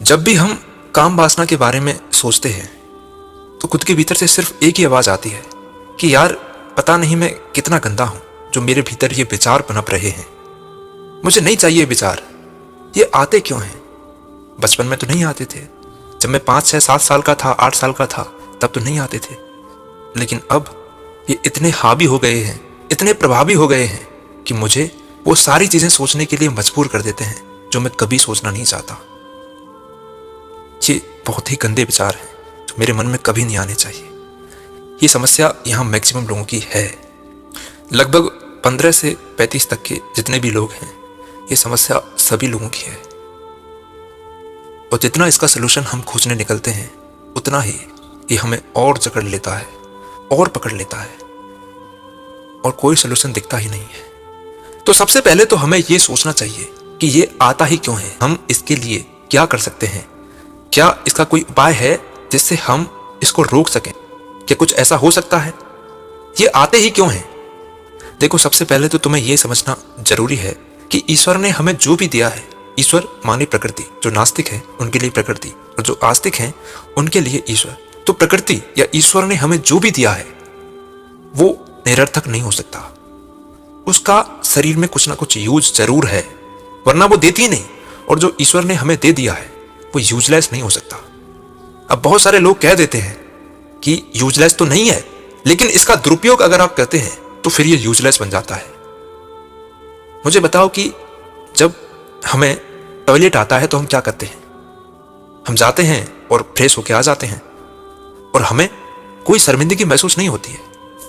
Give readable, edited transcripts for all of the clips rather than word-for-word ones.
जब भी हम काम वासना के बारे में सोचते हैं तो खुद के भीतर से सिर्फ एक ही आवाज़ आती है कि यार पता नहीं मैं कितना गंदा हूँ जो मेरे भीतर ये विचार पनप रहे हैं। मुझे नहीं चाहिए विचार, ये आते क्यों हैं? बचपन में तो नहीं आते थे, जब मैं 5, 6, 7 साल का था, 8 साल का था तब तो नहीं आते थे, लेकिन अब ये इतने हावी हो गए हैं, इतने प्रभावी हो गए हैं कि मुझे वो सारी चीज़ें सोचने के लिए मजबूर कर देते हैं जो मैं कभी सोचना नहीं चाहता। ये बहुत ही गंदे विचार हैं जो मेरे मन में कभी नहीं आने चाहिए। ये समस्या यहाँ मैक्सिमम लोगों की है। लगभग 15 से 35 तक के जितने भी लोग हैं, ये समस्या सभी लोगों की है। और जितना इसका सलूशन हम खोजने निकलते हैं उतना ही ये हमें और जकड़ लेता है और पकड़ लेता है और कोई सलूशन दिखता ही नहीं है। तो सबसे पहले तो हमें ये सोचना चाहिए कि ये आता ही क्यों है, हम इसके लिए क्या कर सकते हैं, क्या इसका कोई उपाय है जिससे हम इसको रोक सकें? क्या कुछ ऐसा हो सकता है? ये आते ही क्यों हैं? देखो, सबसे पहले तो तुम्हें यह समझना जरूरी है कि ईश्वर ने हमें जो भी दिया है, ईश्वर माने प्रकृति, जो नास्तिक है उनके लिए प्रकृति और जो आस्तिक हैं उनके लिए ईश्वर। तो प्रकृति या ईश्वर ने हमें जो भी दिया है वो निरर्थक नहीं हो सकता, उसका शरीर में कुछ ना कुछ यूज जरूर है, वरना वो देती नहीं। और जो ईश्वर ने हमें दे दिया है वो यूजलेस नहीं हो सकता। अब बहुत सारे लोग कह देते हैं कि यूजलेस तो नहीं है, लेकिन इसका दुरुपयोग अगर आप करते हैं तो फिर ये यूजलेस बन जाता है। मुझे बताओ कि जब हमें टॉयलेट आता है तो हम क्या करते हैं? हम जाते हैं और फ्रेश होके आ जाते हैं और हमें कोई शर्मिंदगी महसूस नहीं होती है,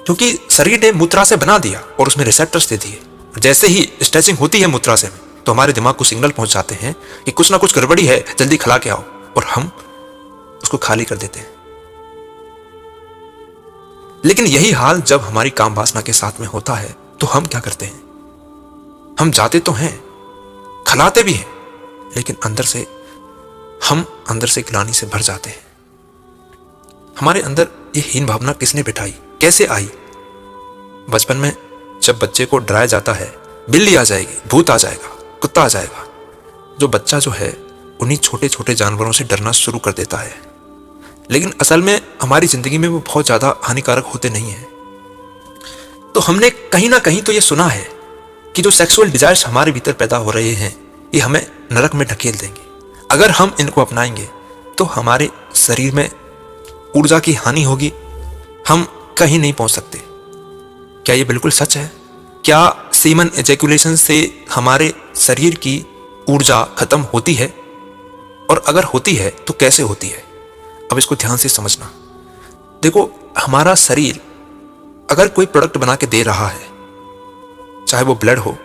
क्योंकि शरीर ने मूत्रा से बना दिया और उसमें रिसेप्टर्स दे दिए। जैसे ही स्ट्रेचिंग होती है मूत्राशय में तो हमारे दिमाग को सिग्नल पहुंच जाते हैं कि कुछ ना कुछ गड़बड़ी है, जल्दी खिला के आओ, और हम उसको खाली कर देते हैं। लेकिन यही हाल जब हमारी काम वासना के साथ में होता है तो हम क्या करते हैं? हम जाते तो हैं, खिलाते भी हैं, लेकिन अंदर से ग्लानि से भर जाते हैं। हमारे अंदर ये हीन भावना किसने बिठाई, कैसे आई? बचपन में जब बच्चे को डराया जाता है, बिल्ली आ जाएगी, भूत आ जाएगा, कुत्ता आ जाएगा, जो बच्चा जो है उन्हीं छोटे छोटे जानवरों से डरना शुरू कर देता है। लेकिन असल में हमारी जिंदगी में वो बहुत ज्यादा हानिकारक होते नहीं हैं। तो हमने कहीं ना कहीं तो ये सुना है कि जो सेक्सुअल डिजायर्स हमारे भीतर पैदा हो रहे हैं ये हमें नरक में ढकेल देंगे। अगर हम इनको अपनाएंगे तो हमारे शरीर में ऊर्जा की हानि होगी, हम कहीं नहीं पहुंच सकते। क्या ये बिल्कुल सच है? क्या सीमन एजैकुलेशन से हमारे शरीर की ऊर्जा खत्म होती है? और अगर होती है तो कैसे होती है? अब इसको ध्यान से समझना। देखो, हमारा शरीर अगर कोई प्रोडक्ट बना के दे रहा है, चाहे वो ब्लड हो,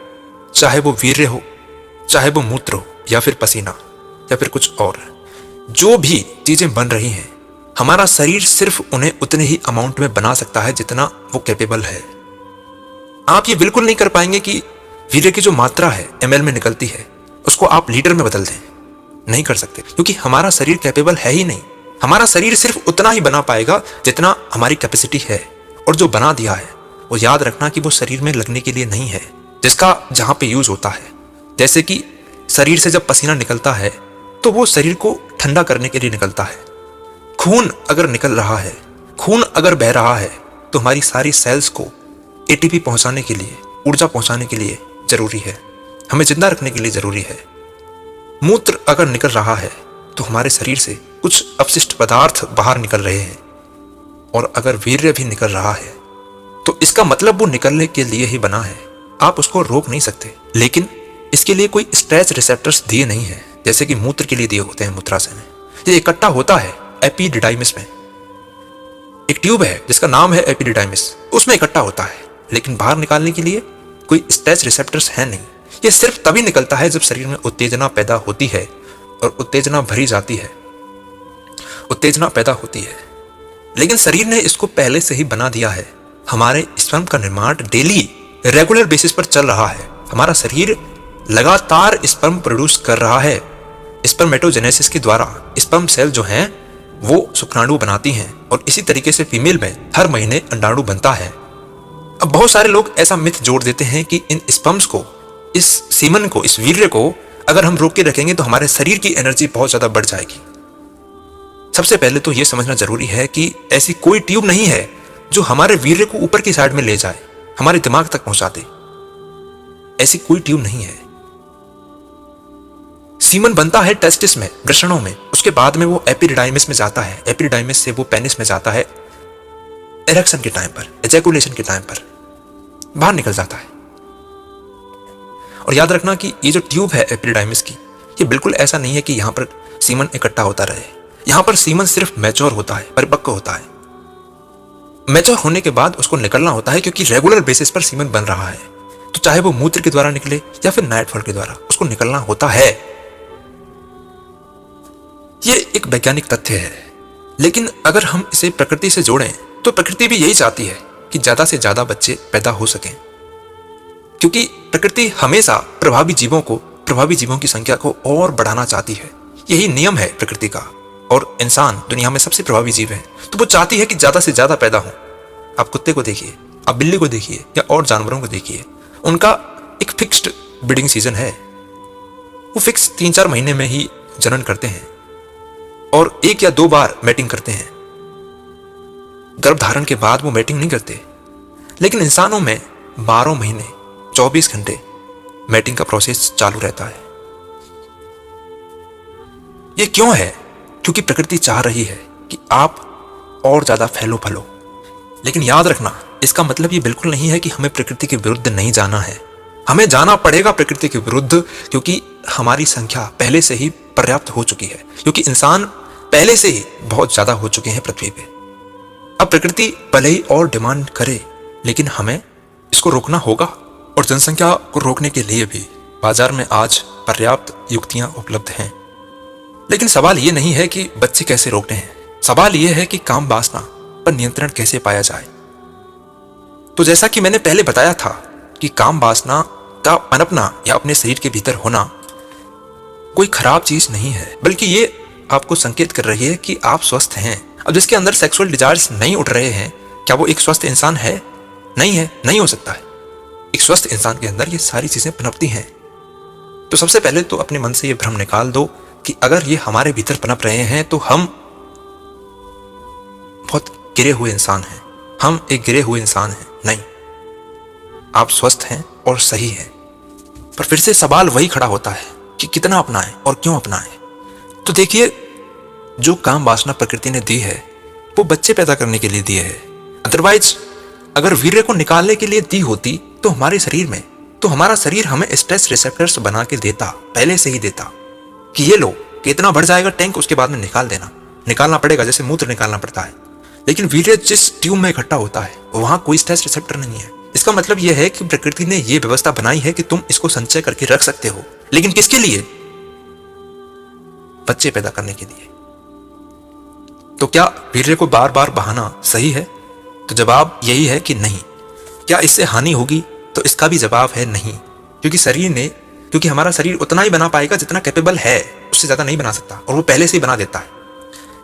चाहे वो वीर्य हो, चाहे वो मूत्र हो, या फिर पसीना, या फिर कुछ और, जो भी चीजें बन रही हैं, हमारा शरीर सिर्फ उन्हें उतने ही अमाउंट में बना सकता है जितना वो कैपेबल है। आप ये बिल्कुल नहीं कर पाएंगे कि वीर्य की जो मात्रा है ml में निकलती है उसको आप लीटर में बदल दें। नहीं कर सकते, क्योंकि हमारा शरीर कैपेबल है ही नहीं। हमारा शरीर सिर्फ उतना ही बना पाएगा जितना हमारी कैपेसिटी है, और जो बना दिया है वो याद रखना कि वो शरीर में लगने के लिए नहीं है, जिसका जहां पे यूज होता है। जैसे कि शरीर से जब पसीना निकलता है तो वो शरीर को ठंडा करने के लिए निकलता है। खून अगर निकल रहा है, खून अगर बह रहा है तो हमारी सारी सेल्स को एटीपी पहुंचाने के लिए, ऊर्जा पहुंचाने के लिए जरूरी है, हमें जिंदा रखने के लिए जरूरी है। मूत्र अगर निकल रहा है तो हमारे शरीर से कुछ अपशिष्ट पदार्थ बाहर निकल रहे हैं, और अगर वीर्य भी निकल रहा है तो इसका मतलब वो निकलने के लिए ही बना है, आप उसको रोक नहीं सकते। लेकिन इसके लिए कोई स्ट्रेच रिसेप्टर्स दिए नहीं है, जैसे कि मूत्र के लिए दिए होते हैं मूत्राशय में। ये इकट्ठा होता है एपिडिडाइमिस में, एक ट्यूब है जिसका नाम है एपिडिडाइमिस, उसमें इकट्ठा होता है। लेकिन बाहर निकालने के लिए कोई स्ट्रेच रिसेप्टर्स है नहीं। ये सिर्फ तभी निकलता है जब शरीर में उत्तेजना पैदा होती है, और उत्तेजना भरी जाती है, उत्तेजना पैदा होती है। लेकिन शरीर ने इसको पहले से ही बना दिया है। हमारे स्पर्म का निर्माण डेली रेगुलर बेसिस पर चल रहा है। हमारा शरीर लगातार स्पर्म प्रोड्यूस कर रहा है। स्पर्मेटोजेनेसिस के द्वारा स्पर्म सेल जो हैं वो शुक्राणु बनाती हैं, और इसी तरीके से फीमेल में हर महीने अंडाणु बनता है। अब बहुत सारे लोग ऐसा मिथ जोड़ देते हैं कि इन स्पर्म्स को, इस सीमन को, इस वीर्य को अगर हम रोक के रखेंगे तो हमारे शरीर की एनर्जी बहुत ज़्यादा बढ़ जाएगी। सबसे पहले तो यह समझना जरूरी है कि ऐसी कोई ट्यूब नहीं है जो हमारे वीर्य को ऊपर की साइड में ले जाए, हमारे दिमाग तक पहुंचा दे। ऐसी कोई ट्यूब नहीं है। सीमन बनता है टेस्टिस में, वृषणों में, उसके बाद में वो एपिडिडाइमिस में जाता है, एपिडिडाइमिस से वो पेनिस में जाता है, इरेक्शन के टाइम पर, एजैकुलेशन के टाइम पर बाहर निकल जाता है। और याद रखना कि ये जो ट्यूब है एपिडिडाइमिस की, ये बिल्कुल ऐसा नहीं है कि यहां पर सीमन इकट्ठा होता रहे। यहां पर सीमन सिर्फ मैच्योर होता है, परिपक्व होता है। मैच्योर होने के बाद उसको निकलना होता है, क्योंकि रेगुलर बेसिस पर सीमन बन रहा है, तो चाहे वो मूत्र के द्वारा निकले या फिर नाइटफॉल के द्वारा, उसको निकलना होता है। ये एक वैज्ञानिक तथ्य है। लेकिन अगर हम इसे प्रकृति से जोड़ें तो प्रकृति भी यही चाहती है कि ज्यादा से ज्यादा बच्चे पैदा हो सकें, क्योंकि प्रकृति हमेशा प्रभावी जीवों की संख्या को और बढ़ाना चाहती है। यही नियम है प्रकृति का। और इंसान दुनिया में सबसे प्रभावी जीव है, तो वो चाहती है कि ज्यादा से ज्यादा पैदा हो। आप कुत्ते को देखिए, आप बिल्ली को देखिए या और जानवरों को देखिए, उनका एक फिक्स्ड ब्रीडिंग सीजन है। वो फिक्स 3-4 महीने में ही जनन करते हैं और 1 या 2 बार मैटिंग करते हैं। गर्भधारण के बाद वो मैटिंग नहीं करते। लेकिन इंसानों में 12 महीने 24 घंटे मैटिंग का प्रोसेस चालू रहता है। ये क्यों है? क्योंकि प्रकृति चाह रही है कि आप और ज्यादा फैलो फलो। लेकिन याद रखना, इसका मतलब ये बिल्कुल नहीं है कि हमें प्रकृति के विरुद्ध नहीं जाना है। हमें जाना पड़ेगा प्रकृति के विरुद्ध, क्योंकि हमारी संख्या पहले से ही पर्याप्त हो चुकी है, क्योंकि इंसान पहले से ही बहुत ज्यादा हो चुके हैं पृथ्वी पे। अब प्रकृति भले ही और डिमांड करे, लेकिन हमें इसको रोकना होगा। और जनसंख्या को रोकने के लिए भी बाजार में आज पर्याप्त युक्तियां उपलब्ध हैं। लेकिन सवाल यह नहीं है कि बच्चे कैसे रोकने हैं, सवाल यह है कि काम वासना पर नियंत्रण कैसे पाया जाए। तो जैसा कि मैंने पहले बताया था कि काम वासना का पनपना या अपने शरीर के भीतर होना कोई खराब चीज नहीं है, बल्कि ये आपको संकेत कर रही है कि आप स्वस्थ हैं। अब जिसके अंदर सेक्सुअल डिजायर्स नहीं उठ रहे हैं, क्या वो एक स्वस्थ इंसान है? नहीं है, नहीं हो सकता है। एक स्वस्थ इंसान के अंदर ये सारी चीजें पनपती हैं। तो सबसे पहले तो अपने मन से ये भ्रम निकाल दो कि अगर ये हमारे भीतर पनप रहे हैं तो हम बहुत गिरे हुए इंसान हैं, हम एक गिरे हुए इंसान हैं। नहीं, आप स्वस्थ हैं और सही हैं। पर फिर से सवाल वही खड़ा होता है कि कितना अपनाएं और क्यों अपनाएं। तो देखिए, जो काम वासना प्रकृति ने दी है वो बच्चे पैदा करने के लिए दी है। अदरवाइज अगर वीर्य को निकालने के लिए दी होती तो हमारे शरीर में, तो हमारा शरीर हमें स्ट्रेस रिसेप्टर्स बना के देता, पहले से ही देता कि ये लो, कि इतना बढ़ जाएगा टैंक, उसके बाद में निकाल देना। निकालना पड़ेगा, जैसे मूत्र निकालना पड़ता है। लेकिन वीर्य जिस ट्यूब में इकट्ठा होता है वहां कोई स्ट्रेस रिसेप्टर नहीं है। इसका मतलब यह है कि प्रकृति ने यह व्यवस्था बनाई है कि तुम इसको संचय करके रख सकते हो। लेकिन किसके लिए? बच्चे पैदा करने के लिए। तो क्या वीर्य को बार बार बहाना सही है? तो जवाब यही है कि नहीं। क्या इससे हानि होगी? तो इसका भी जवाब है नहीं, क्योंकि हमारा शरीर उतना ही बना पाएगा जितना कैपेबल है, उससे ज्यादा नहीं बना सकता, और वो पहले से ही बना देता है।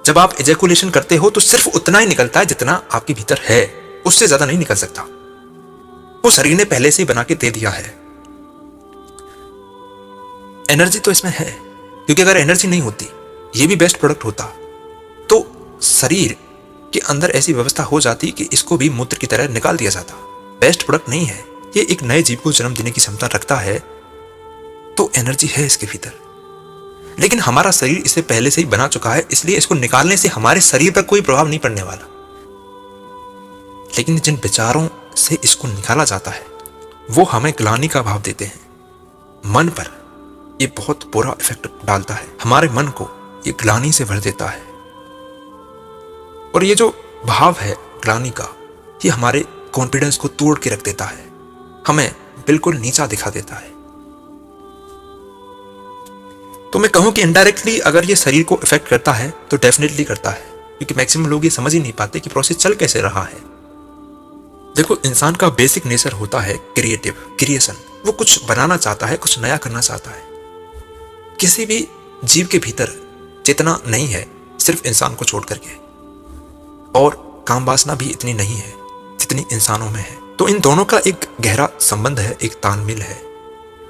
जब आप एजैकुलेशन करते हो तो सिर्फ उतना ही निकलता है जितना आपके भीतर है, उससे ज्यादा नहीं निकल सकता। वो शरीर ने पहले से ही बना के दे दिया है। एनर्जी तो इसमें है, क्योंकि अगर एनर्जी नहीं होती, ये भी बेस्ट प्रोडक्ट होता, तो शरीर के अंदर ऐसी व्यवस्था हो जाती कि इसको भी मूत्र की तरह निकाल दिया जाता। बेस्ट प्रोडक्ट नहीं है, ये एक नए जीव को जन्म देने की क्षमता रखता है, तो एनर्जी है इसके भीतर। लेकिन हमारा शरीर इसे पहले से ही बना चुका है, इसलिए इसको निकालने से हमारे शरीर पर कोई प्रभाव नहीं पड़ने वाला। लेकिन जिन विचारों से इसको निकाला जाता है वो हमें ग्लानि का भाव देते हैं। मन पर ये बहुत बुरा इफेक्ट डालता है, हमारे मन को ये ग्लानि से भर देता है। और ये जो भाव है ग्लानि का, ये हमारे कॉन्फिडेंस को तोड़ के रख देता है, हमें बिल्कुल नीचा दिखा देता है। तो मैं कहूं कि इनडायरेक्टली अगर ये शरीर को इफेक्ट करता है तो डेफिनेटली करता है, क्योंकि मैक्सिमम लोग ये समझ ही नहीं पाते कि प्रोसेस चल कैसे रहा है। देखो, इंसान का बेसिक नेचर होता है क्रिएशन। वो कुछ बनाना चाहता है, कुछ नया करना चाहता है। किसी भी जीव के भीतर चेतना नहीं है, सिर्फ इंसान को छोड़ करके, और काम वासना भी इतनी नहीं है जितनी इंसानों में है। तो इन दोनों का एक गहरा संबंध है, एक तालमेल है।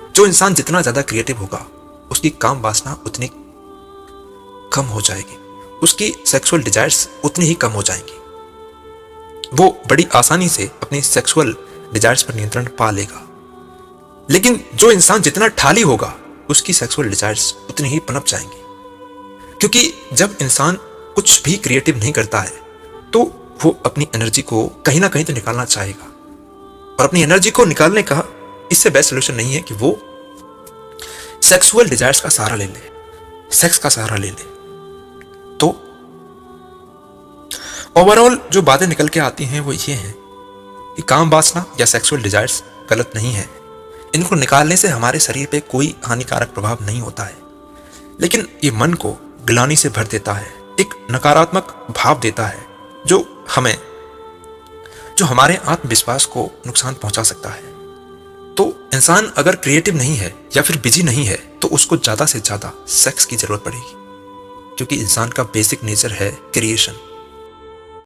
जो इंसान जितना ज्यादा क्रिएटिव होगा उसकी काम वासना उतनी कम हो जाएगी, उसकी सेक्सुअल डिजायर्स उतनी ही कम हो जाएंगी। वो बड़ी आसानी से अपनी सेक्सुअल डिजायर्स पर नियंत्रण पा लेगा। लेकिन जो इंसान जितना ठाली होगा, उसकी सेक्सुअल डिजायर्स उतनी ही पनप जाएंगी। क्योंकि जब इंसान कुछ भी क्रिएटिव नहीं करता है तो वो अपनी एनर्जी को कहीं ना कहीं तो निकालना चाहेगा, और अपनी एनर्जी को निकालने का इससे बेस्ट सोल्यूशन नहीं है कि वो सेक्सुअल डिजायर्स का सहारा ले ले, सेक्स का सहारा ले ले। तो ओवरऑल जो बातें निकल के आती हैं वो ये हैं कि काम वासना या सेक्सुअल डिजायर्स गलत नहीं है, इनको निकालने से हमारे शरीर पे कोई हानिकारक प्रभाव नहीं होता है, लेकिन ये मन को ग्लानि से भर देता है, एक नकारात्मक भाव देता है जो हमारे आत्मविश्वास को नुकसान पहुंचा सकता है। तो इंसान अगर क्रिएटिव नहीं है या फिर बिजी नहीं है तो उसको ज्यादा से ज्यादा सेक्स की जरूरत पड़ेगी, क्योंकि इंसान का बेसिक नेचर है क्रिएशन।